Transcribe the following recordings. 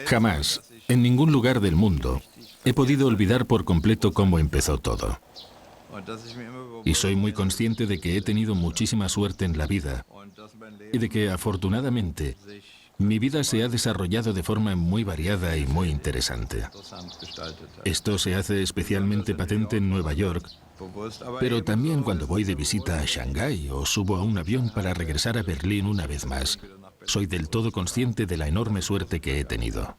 Jamás, en ningún lugar del mundo, he podido olvidar por completo cómo empezó todo. Y soy muy consciente de que he tenido muchísima suerte en la vida y de que, afortunadamente, mi vida se ha desarrollado de forma muy variada y muy interesante. Esto se hace especialmente patente en Nueva York, pero también cuando voy de visita a Shanghái o subo a un avión para regresar a Berlín una vez más. Soy del todo consciente de la enorme suerte que he tenido.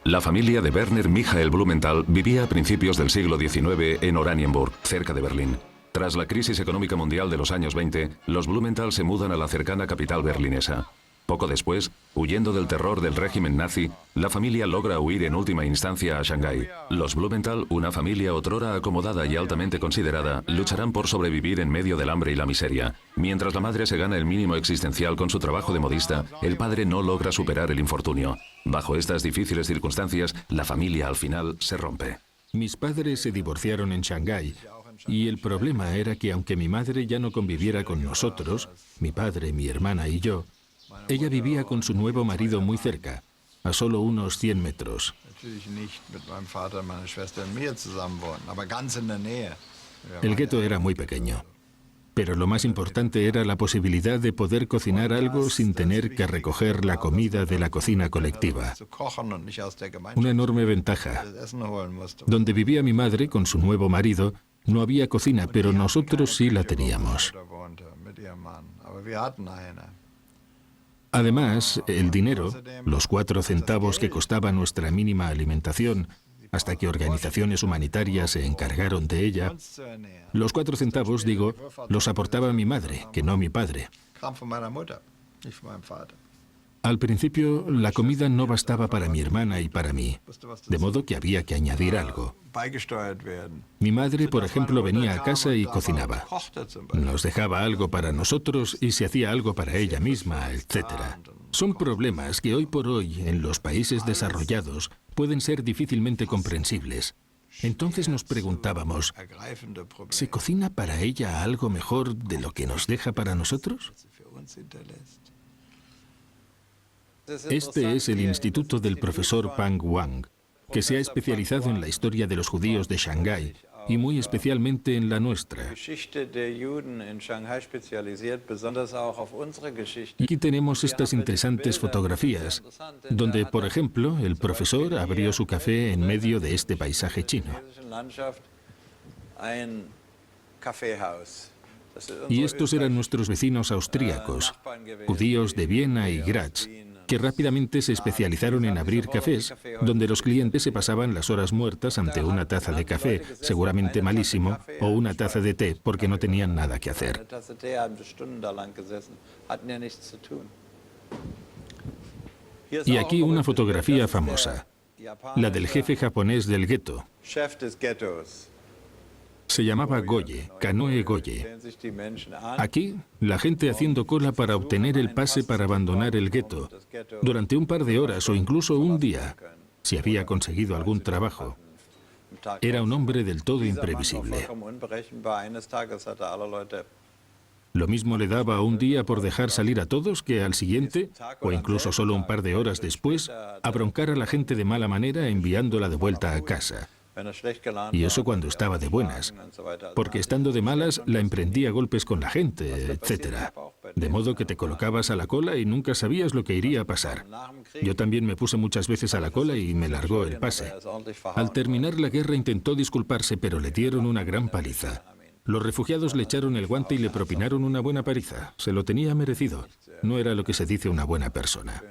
La familia de Werner Michael Blumenthal vivía a principios del siglo XIX en Oranienburg, cerca de Berlín. Tras la crisis económica mundial de los años 20, los Blumenthal se mudan a la cercana capital berlinesa. Poco después, huyendo del terror del régimen nazi, la familia logra huir en última instancia a Shanghái. Los Blumenthal, una familia otrora acomodada y altamente considerada, lucharán por sobrevivir en medio del hambre y la miseria. Mientras la madre se gana el mínimo existencial con su trabajo de modista, el padre no logra superar el infortunio. Bajo estas difíciles circunstancias, la familia al final se rompe. Mis padres se divorciaron en Shanghái y el problema era que aunque mi madre ya no conviviera con nosotros, mi padre, mi hermana y yo, ella vivía con su nuevo marido muy cerca, a solo unos 100 metros. El gueto era muy pequeño, pero lo más importante era la posibilidad de poder cocinar algo sin tener que recoger la comida de la cocina colectiva. Una enorme ventaja. Donde vivía mi madre con su nuevo marido, no había cocina, pero nosotros sí la teníamos. Además, el dinero, los 4 centavos que costaba nuestra mínima alimentación, hasta que organizaciones humanitarias se encargaron de ella, los 4 centavos, digo, los aportaba mi madre, que no mi padre. Al principio, la comida no bastaba para mi hermana y para mí, de modo que había que añadir algo. Mi madre, por ejemplo, venía a casa y cocinaba. Nos dejaba algo para nosotros y se hacía algo para ella misma, etc. Son problemas que hoy por hoy, en los países desarrollados, pueden ser difícilmente comprensibles. Entonces nos preguntábamos, ¿se cocina para ella algo mejor de lo que nos deja para nosotros? Este es el instituto del profesor Pang Wang, que se ha especializado en la historia de los judíos de Shanghái y muy especialmente en la nuestra. Aquí tenemos estas interesantes fotografías, donde, por ejemplo, el profesor abrió su café en medio de este paisaje chino. Y estos eran nuestros vecinos austríacos, judíos de Viena y Graz, que rápidamente se especializaron en abrir cafés, donde los clientes se pasaban las horas muertas ante una taza de café, seguramente malísimo, o una taza de té, porque no tenían nada que hacer. Y aquí una fotografía famosa, la del jefe japonés del gueto. Se llamaba Goye, Kanoe Goye. Aquí, la gente haciendo cola para obtener el pase para abandonar el gueto, durante un par de horas o incluso un día, si había conseguido algún trabajo. Era un hombre del todo imprevisible. Lo mismo le daba un día por dejar salir a todos que al siguiente, o incluso solo un par de horas después, a broncar a la gente de mala manera enviándola de vuelta a casa. Y eso cuando estaba de buenas, porque estando de malas la emprendía a golpes con la gente, etc. De modo que te colocabas a la cola y nunca sabías lo que iría a pasar. Yo también me puse muchas veces a la cola y me largó el pase. Al terminar la guerra intentó disculparse, pero le dieron una gran paliza. Los refugiados le echaron el guante y le propinaron una buena paliza. Se lo tenía merecido. No era lo que se dice una buena persona.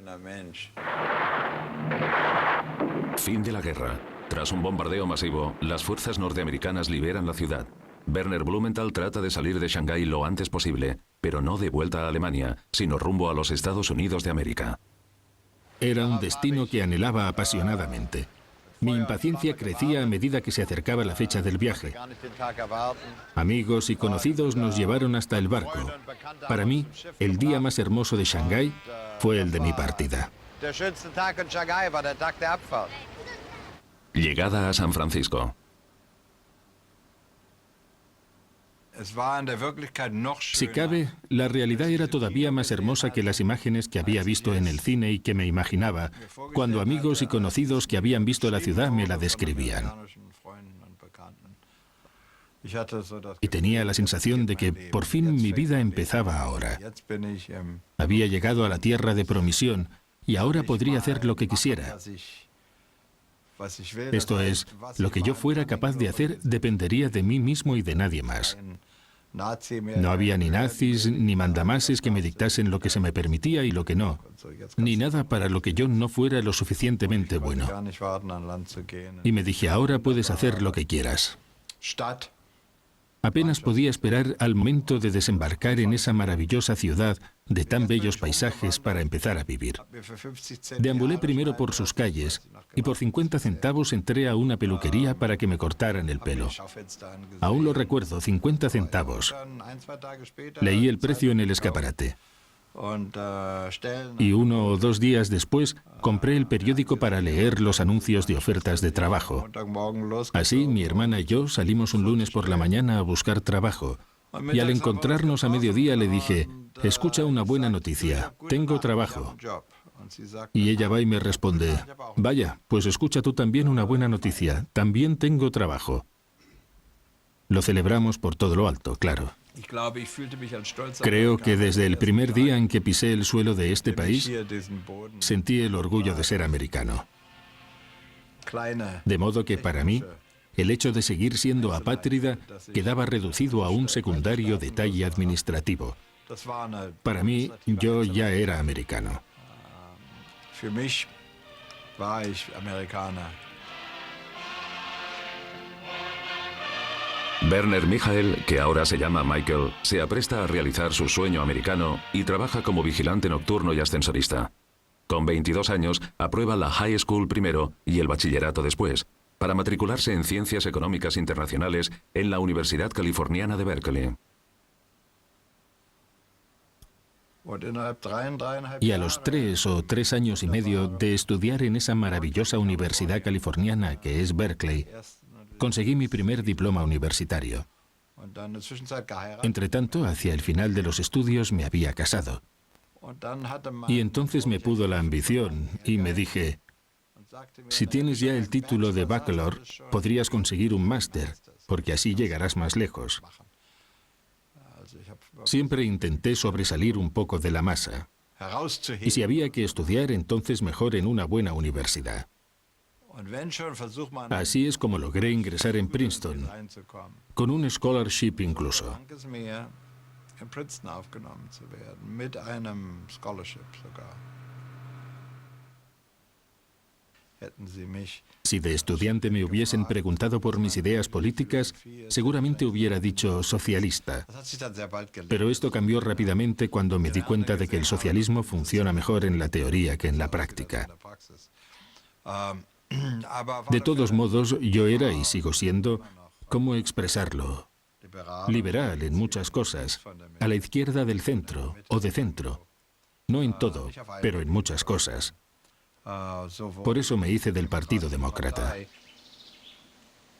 Fin de la guerra. Tras un bombardeo masivo, las fuerzas norteamericanas liberan la ciudad. Werner Blumenthal trata de salir de Shanghái lo antes posible, pero no de vuelta a Alemania, sino rumbo a los Estados Unidos de América. Era un destino que anhelaba apasionadamente. Mi impaciencia crecía a medida que se acercaba la fecha del viaje. Amigos y conocidos nos llevaron hasta el barco. Para mí, el día más hermoso de Shanghái fue el de mi partida. Llegada a San Francisco. Si cabe, la realidad era todavía más hermosa que las imágenes que había visto en el cine y que me imaginaba, cuando amigos y conocidos que habían visto la ciudad me la describían. Y tenía la sensación de que por fin mi vida empezaba ahora. Había llegado a la tierra de promisión y ahora podría hacer lo que quisiera. Esto es, lo que yo fuera capaz de hacer dependería de mí mismo y de nadie más. No había ni nazis ni mandamases que me dictasen lo que se me permitía y lo que no, ni nada para lo que yo no fuera lo suficientemente bueno. Y me dije, ahora puedes hacer lo que quieras. Apenas podía esperar al momento de desembarcar en esa maravillosa ciudad de tan bellos paisajes para empezar a vivir. Deambulé primero por sus calles y por 50 centavos entré a una peluquería para que me cortaran el pelo. Aún lo recuerdo, 50 centavos. Leí el precio en el escaparate. Y 1 o 2 días después compré el periódico para leer los anuncios de ofertas de trabajo. Así, mi hermana y yo salimos un lunes por la mañana a buscar trabajo. Y al encontrarnos a mediodía le dije, escucha una buena noticia, tengo trabajo. Y ella va y me responde, vaya, pues escucha tú también una buena noticia, también tengo trabajo. Lo celebramos por todo lo alto, claro. Creo que desde el primer día en que pisé el suelo de este país, sentí el orgullo de ser americano. De modo que para mí, el hecho de seguir siendo apátrida quedaba reducido a un secundario detalle administrativo. Para mí, yo ya era americano. Werner Michael, que ahora se llama Michael, se apresta a realizar su sueño americano y trabaja como vigilante nocturno y ascensorista. Con 22 años, aprueba la High School primero y el bachillerato después, para matricularse en Ciencias Económicas Internacionales en la Universidad Californiana de Berkeley. Y a los 3 o 3 años y medio de estudiar en esa maravillosa universidad californiana que es Berkeley, conseguí mi primer diploma universitario. Entretanto, hacia el final de los estudios me había casado. Y entonces me pudo la ambición y me dije, si tienes ya el título de bachelor, podrías conseguir un máster, porque así llegarás más lejos. Siempre intenté sobresalir un poco de la masa. Y si había que estudiar, entonces mejor en una buena universidad. Así es como logré ingresar en Princeton, con un scholarship incluso. Si de estudiante me hubiesen preguntado por mis ideas políticas, seguramente hubiera dicho socialista. Pero esto cambió rápidamente cuando me di cuenta de que el socialismo funciona mejor en la teoría que en la práctica. De todos modos, yo era y sigo siendo, ¿cómo expresarlo? Liberal en muchas cosas, a la izquierda del centro o de centro. No en todo, pero en muchas cosas. Por eso me hice del Partido Demócrata.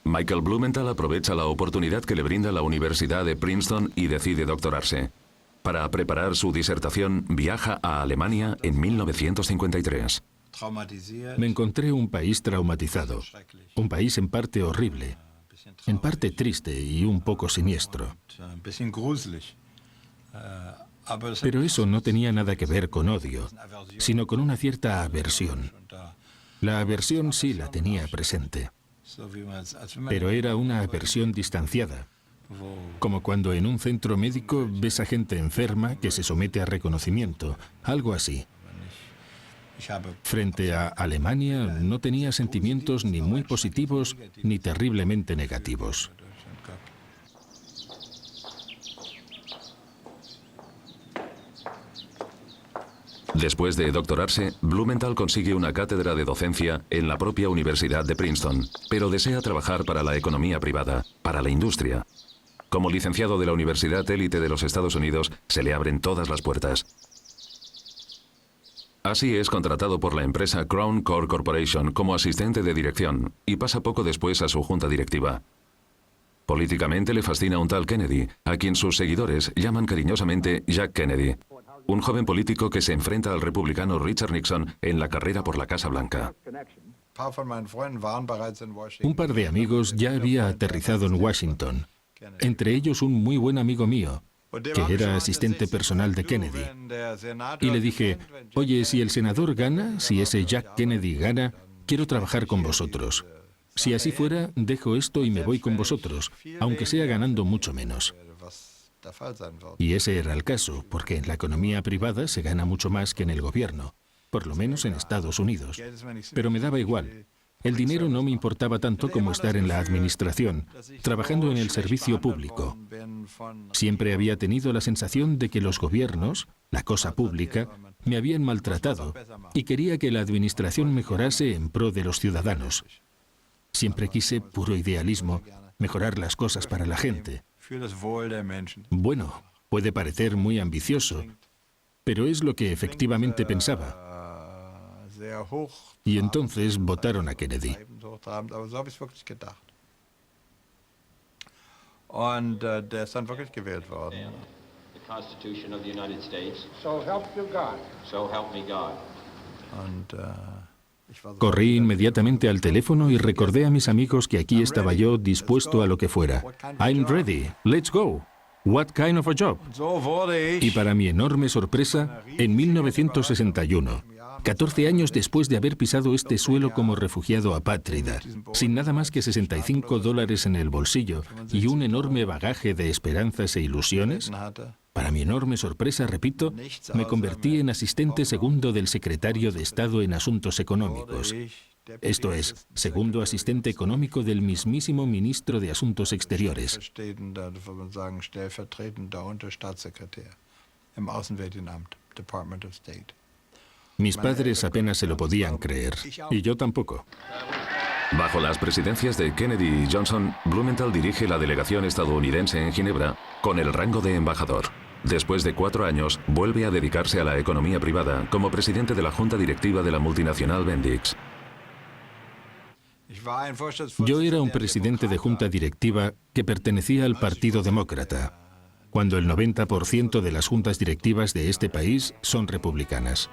Michael Blumenthal aprovecha la oportunidad que le brinda la Universidad de Princeton y decide doctorarse. Para preparar su disertación, viaja a Alemania en 1953. Me encontré un país traumatizado, un país en parte horrible, en parte triste y un poco siniestro. Pero eso no tenía nada que ver con odio, sino con una cierta aversión. La aversión sí la tenía presente, pero era una aversión distanciada, Como cuando en un centro médico ves a gente enferma que se somete a reconocimiento, algo así. Frente a Alemania no tenía sentimientos ni muy positivos ni terriblemente negativos. Después de doctorarse, Blumenthal consigue una cátedra de docencia en la propia Universidad de Princeton, pero desea trabajar para la economía privada, para la industria. Como licenciado de la Universidad Élite de los Estados Unidos, se le abren todas las puertas. Así es contratado por la empresa Crown Core Corporation como asistente de dirección y pasa poco después a su junta directiva. Políticamente le fascina un tal Kennedy, a quien sus seguidores llaman cariñosamente Jack Kennedy, un joven político que se enfrenta al republicano Richard Nixon en la carrera por la Casa Blanca. Un par de amigos ya había aterrizado en Washington, entre ellos un muy buen amigo mío, que era asistente personal de Kennedy. Y le dije, oye, si el senador gana, si ese Jack Kennedy gana, quiero trabajar con vosotros. Si así fuera, dejo esto y me voy con vosotros, aunque sea ganando mucho menos. Y ese era el caso, porque en la economía privada se gana mucho más que en el gobierno, por lo menos en Estados Unidos. Pero me daba igual. El dinero no me importaba tanto como estar en la administración, trabajando en el servicio público. Siempre había tenido la sensación de que los gobiernos, la cosa pública, me habían maltratado y quería que la administración mejorase en pro de los ciudadanos. Siempre quise, puro idealismo, mejorar las cosas para la gente. Bueno, puede parecer muy ambicioso, pero es lo que efectivamente pensaba. Y entonces votaron a Kennedy. Corrí inmediatamente al teléfono y recordé a mis amigos que aquí estaba yo dispuesto a lo que fuera. I'm ready, let's go. What kind of a job? Y para mi enorme sorpresa, en 1961, 14 años después de haber pisado este suelo como refugiado apátrida, sin nada más que $65 en el bolsillo y un enorme bagaje de esperanzas e ilusiones, para mi enorme sorpresa, repito, me convertí en asistente segundo del secretario de Estado en Asuntos Económicos. Esto es, segundo asistente económico del mismísimo ministro de Asuntos Exteriores. Mis padres apenas se lo podían creer, y yo tampoco. Bajo las presidencias de Kennedy y Johnson, Blumenthal dirige la delegación estadounidense en Ginebra con el rango de embajador. Después de 4 años, vuelve a dedicarse a la economía privada como presidente de la junta directiva de la multinacional Bendix. Yo era un presidente de junta directiva que pertenecía al Partido Demócrata, cuando el 90% de las juntas directivas de este país son republicanas.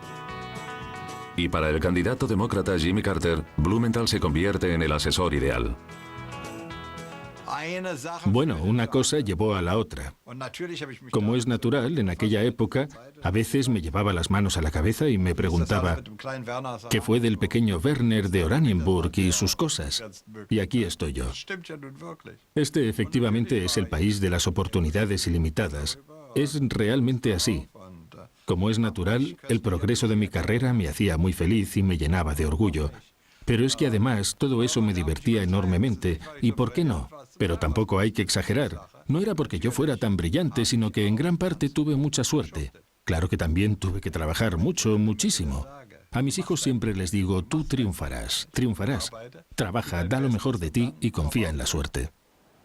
Y para el candidato demócrata Jimmy Carter, Blumenthal se convierte en el asesor ideal. Bueno, una cosa llevó a la otra. Como es natural, en aquella época, a veces me llevaba las manos a la cabeza y me preguntaba ¿qué fue del pequeño Werner de Oranienburg y sus cosas? Y aquí estoy yo. Este efectivamente es el país de las oportunidades ilimitadas. Es realmente así. Como es natural, el progreso de mi carrera me hacía muy feliz y me llenaba de orgullo. Pero es que además todo eso me divertía enormemente, y ¿por qué no? Pero tampoco hay que exagerar. No era porque yo fuera tan brillante, sino que en gran parte tuve mucha suerte. Claro que también tuve que trabajar mucho, muchísimo. A mis hijos siempre les digo, tú triunfarás, triunfarás. Trabaja, da lo mejor de ti y confía en la suerte.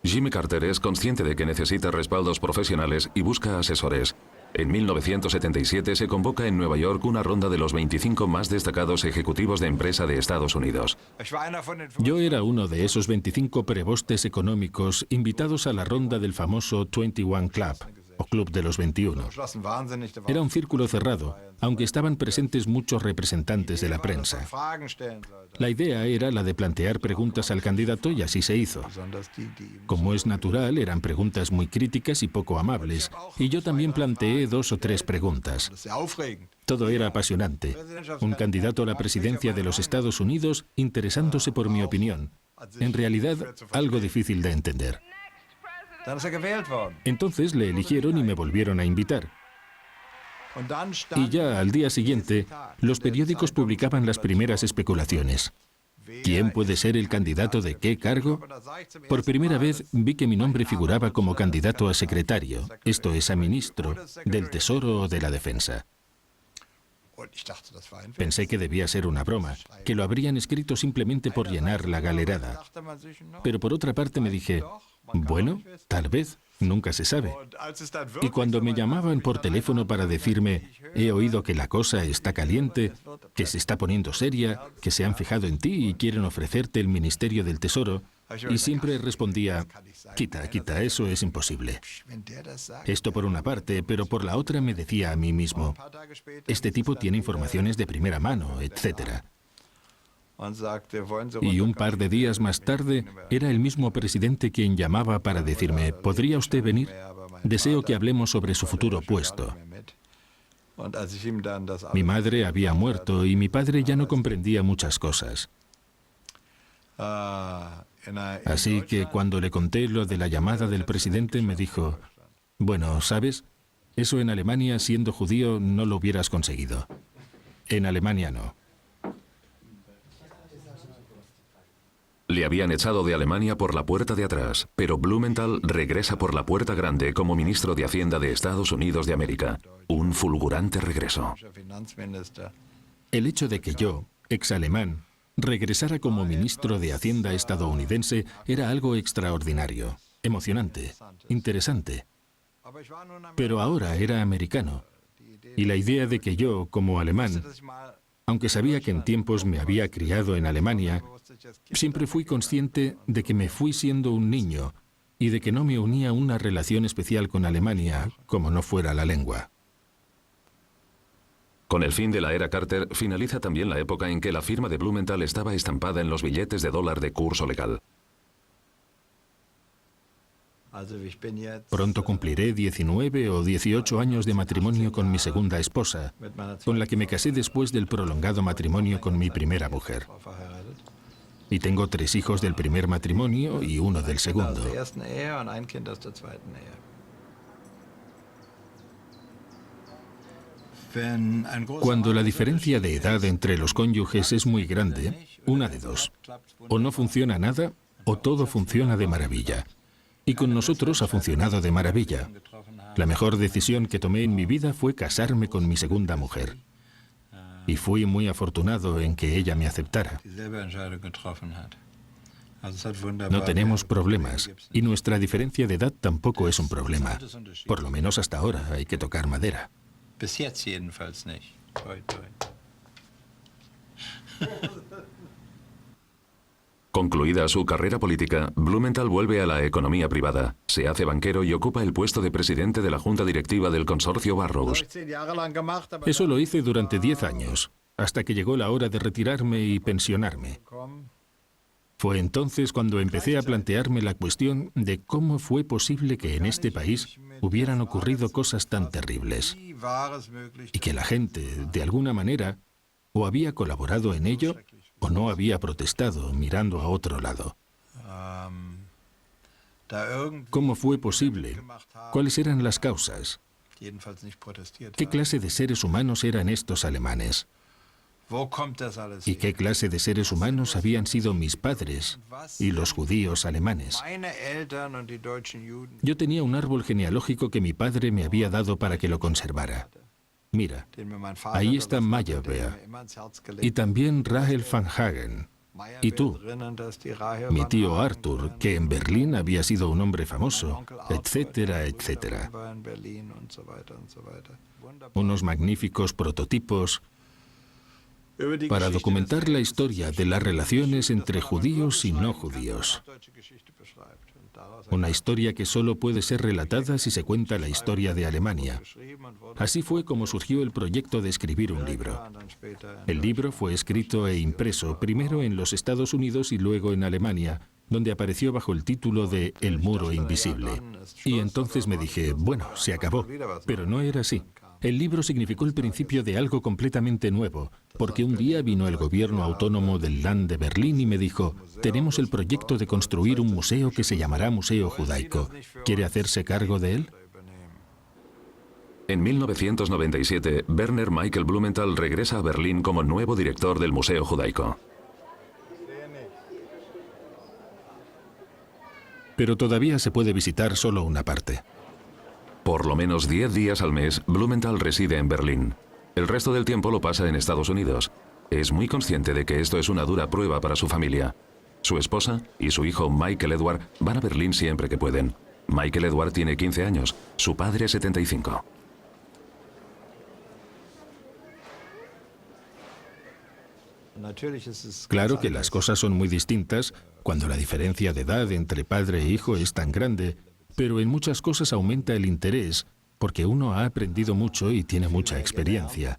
Jimmy Carter es consciente de que necesita respaldos profesionales y busca asesores. En 1977 se convoca en Nueva York una ronda de los 25 más destacados ejecutivos de empresa de Estados Unidos. Yo era uno de esos 25 prebostes económicos invitados a la ronda del famoso 21 Club, o Club de los 21. Era un círculo cerrado, aunque estaban presentes muchos representantes de la prensa. La idea era la de plantear preguntas al candidato y así se hizo. Como es natural, eran preguntas muy críticas y poco amables, y yo también planteé 2 o 3 preguntas. Todo era apasionante. Un candidato a la presidencia de los Estados Unidos interesándose por mi opinión. En realidad, algo difícil de entender. Entonces le eligieron y me volvieron a invitar. Y ya al día siguiente, los periódicos publicaban las primeras especulaciones. ¿Quién puede ser el candidato de qué cargo? Por primera vez vi que mi nombre figuraba como candidato a secretario, esto es, a ministro, del Tesoro o de la Defensa. Pensé que debía ser una broma, que lo habrían escrito simplemente por llenar la galerada. Pero por otra parte me dije, bueno, tal vez, nunca se sabe. Y cuando me llamaban por teléfono para decirme, he oído que la cosa está caliente, que se está poniendo seria, que se han fijado en ti y quieren ofrecerte el Ministerio del Tesoro, y siempre respondía, quita, quita, eso es imposible. Esto por una parte, pero por la otra me decía a mí mismo, este tipo tiene informaciones de primera mano, etc. Y un par de días más tarde, era el mismo presidente quien llamaba para decirme, ¿podría usted venir? Deseo que hablemos sobre su futuro puesto. Mi madre había muerto y mi padre ya no comprendía muchas cosas. Así que cuando le conté lo de la llamada del presidente, me dijo, bueno, ¿sabes? Eso en Alemania, siendo judío, no lo hubieras conseguido. En Alemania no. Le habían echado de Alemania por la puerta de atrás, pero Blumenthal regresa por la puerta grande como ministro de Hacienda de Estados Unidos de América. Un fulgurante regreso. El hecho de que yo, ex-alemán, regresara como ministro de Hacienda estadounidense era algo extraordinario, emocionante, interesante. Pero ahora era americano, y la idea de que yo, como alemán, aunque sabía que en tiempos me había criado en Alemania, siempre fui consciente de que me fui siendo un niño y de que no me unía una relación especial con Alemania como no fuera la lengua. Con el fin de la era Carter, finaliza también la época en que la firma de Blumenthal estaba estampada en los billetes de dólar de curso legal. Pronto cumpliré 19 o 18 años de matrimonio con mi segunda esposa, con la que me casé después del prolongado matrimonio con mi primera mujer. Y tengo 3 hijos del primer matrimonio y 1 del segundo. Cuando la diferencia de edad entre los cónyuges es muy grande, una de dos. O no funciona nada, o todo funciona de maravilla. Y con nosotros ha funcionado de maravilla. La mejor decisión que tomé en mi vida fue casarme con mi segunda mujer. Y fui muy afortunado en que ella me aceptara. No tenemos problemas, y nuestra diferencia de edad tampoco es un problema. Por lo menos hasta ahora, hay que tocar madera. Concluida su carrera política, Blumenthal vuelve a la economía privada, se hace banquero y ocupa el puesto de presidente de la junta directiva del consorcio Barrows. Eso lo hice durante 10 años, hasta que llegó la hora de retirarme y pensionarme. Fue entonces cuando empecé a plantearme la cuestión de cómo fue posible que en este país hubieran ocurrido cosas tan terribles y que la gente, de alguna manera, o había colaborado en ello o no había protestado mirando a otro lado. ¿Cómo fue posible? ¿Cuáles eran las causas? ¿Qué clase de seres humanos eran estos alemanes? ¿Y qué clase de seres humanos habían sido mis padres y los judíos alemanes? Yo tenía un árbol genealógico que mi padre me había dado para que lo conservara. Mira, ahí está Meyerbeer, y también Rahel van Hagen, y tú, mi tío Arthur, que en Berlín había sido un hombre famoso, etcétera, etcétera. Unos magníficos prototipos para documentar la historia de las relaciones entre judíos y no judíos. Una historia que solo puede ser relatada si se cuenta la historia de Alemania. Así fue como surgió el proyecto de escribir un libro. El libro fue escrito e impreso primero en los Estados Unidos y luego en Alemania, donde apareció bajo el título de El muro invisible. Y entonces me dije, bueno, se acabó. Pero no era así. El libro significó el principio de algo completamente nuevo, porque un día vino el gobierno autónomo del Land de Berlín y me dijo: tenemos el proyecto de construir un museo que se llamará Museo Judaico. ¿Quiere hacerse cargo de él? En 1997, Werner Michael Blumenthal regresa a Berlín como nuevo director del Museo Judaico. Pero todavía se puede visitar solo una parte. Por lo menos 10 días al mes, Blumenthal reside en Berlín. El resto del tiempo lo pasa en Estados Unidos. Es muy consciente de que esto es una dura prueba para su familia. Su esposa y su hijo Michael Edward van a Berlín siempre que pueden. Michael Edward tiene 15 años, su padre 75. Claro que las cosas son muy distintas cuando la diferencia de edad entre padre e hijo es tan grande, pero en muchas cosas aumenta el interés porque uno ha aprendido mucho y tiene mucha experiencia.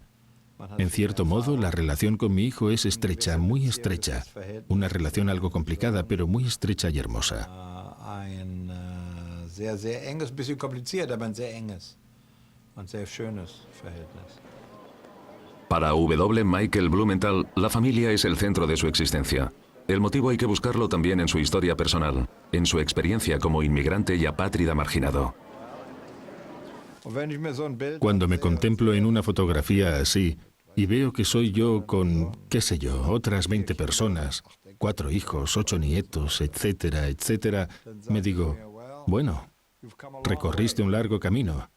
En cierto modo, la relación con mi hijo es estrecha, muy estrecha. Una relación algo complicada, pero muy estrecha y hermosa. Para W. Michael Blumenthal, la familia es el centro de su existencia. El motivo hay que buscarlo también en su historia personal, en su experiencia como inmigrante y apátrida marginado. Cuando me contemplo en una fotografía así y veo que soy yo con, qué sé yo, otras 20 personas, 4 hijos, 8 nietos, etcétera, etcétera, me digo, bueno, recorriste un largo camino.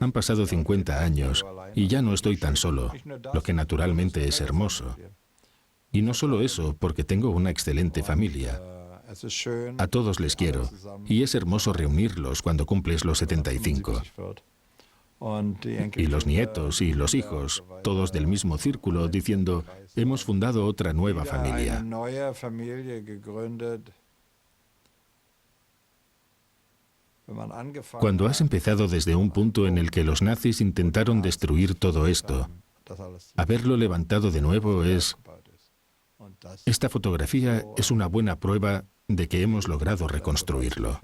Han pasado 50 años y ya no estoy tan solo, lo que naturalmente es hermoso. Y no solo eso, porque tengo una excelente familia. A todos les quiero, y es hermoso reunirlos cuando cumples los 75. Y los nietos y los hijos, todos del mismo círculo, diciendo, hemos fundado otra nueva familia. Cuando has empezado desde un punto en el que los nazis intentaron destruir todo esto, haberlo levantado de nuevo es... Esta fotografía es una buena prueba de que hemos logrado reconstruirlo.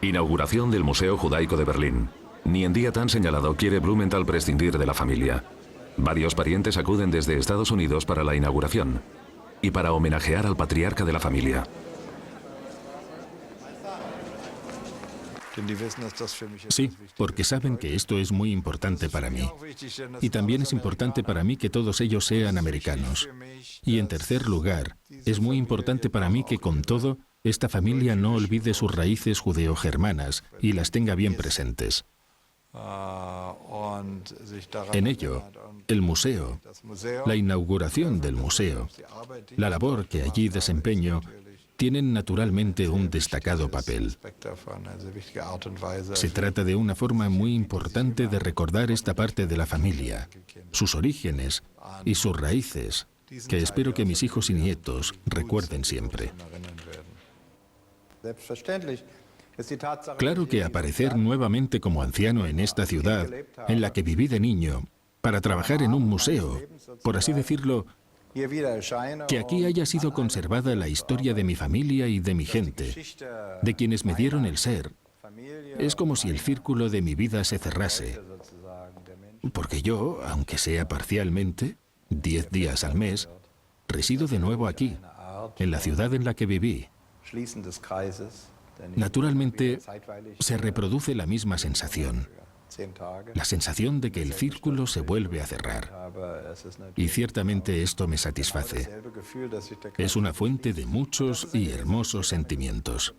Inauguración del Museo Judaico de Berlín. Ni en día tan señalado quiere Blumenthal prescindir de la familia. Varios parientes acuden desde Estados Unidos para la inauguración y para homenajear al patriarca de la familia. Sí, porque saben que esto es muy importante para mí. Y también es importante para mí que todos ellos sean americanos. Y en tercer lugar, es muy importante para mí que con todo, esta familia no olvide sus raíces judeo-germanas y las tenga bien presentes. En ello, el museo, la inauguración del museo, la labor que allí desempeño, tienen naturalmente un destacado papel. Se trata de una forma muy importante de recordar esta parte de la familia, sus orígenes y sus raíces, que espero que mis hijos y nietos recuerden siempre. Claro que aparecer nuevamente como anciano en esta ciudad, en la que viví de niño, para trabajar en un museo, por así decirlo, que aquí haya sido conservada la historia de mi familia y de mi gente, de quienes me dieron el ser, es como si el círculo de mi vida se cerrase. Porque yo, aunque sea parcialmente, 10 días al mes, resido de nuevo aquí, en la ciudad en la que viví. Naturalmente, se reproduce la misma sensación. La sensación de que el círculo se vuelve a cerrar. Y ciertamente esto me satisface. Es una fuente de muchos y hermosos sentimientos.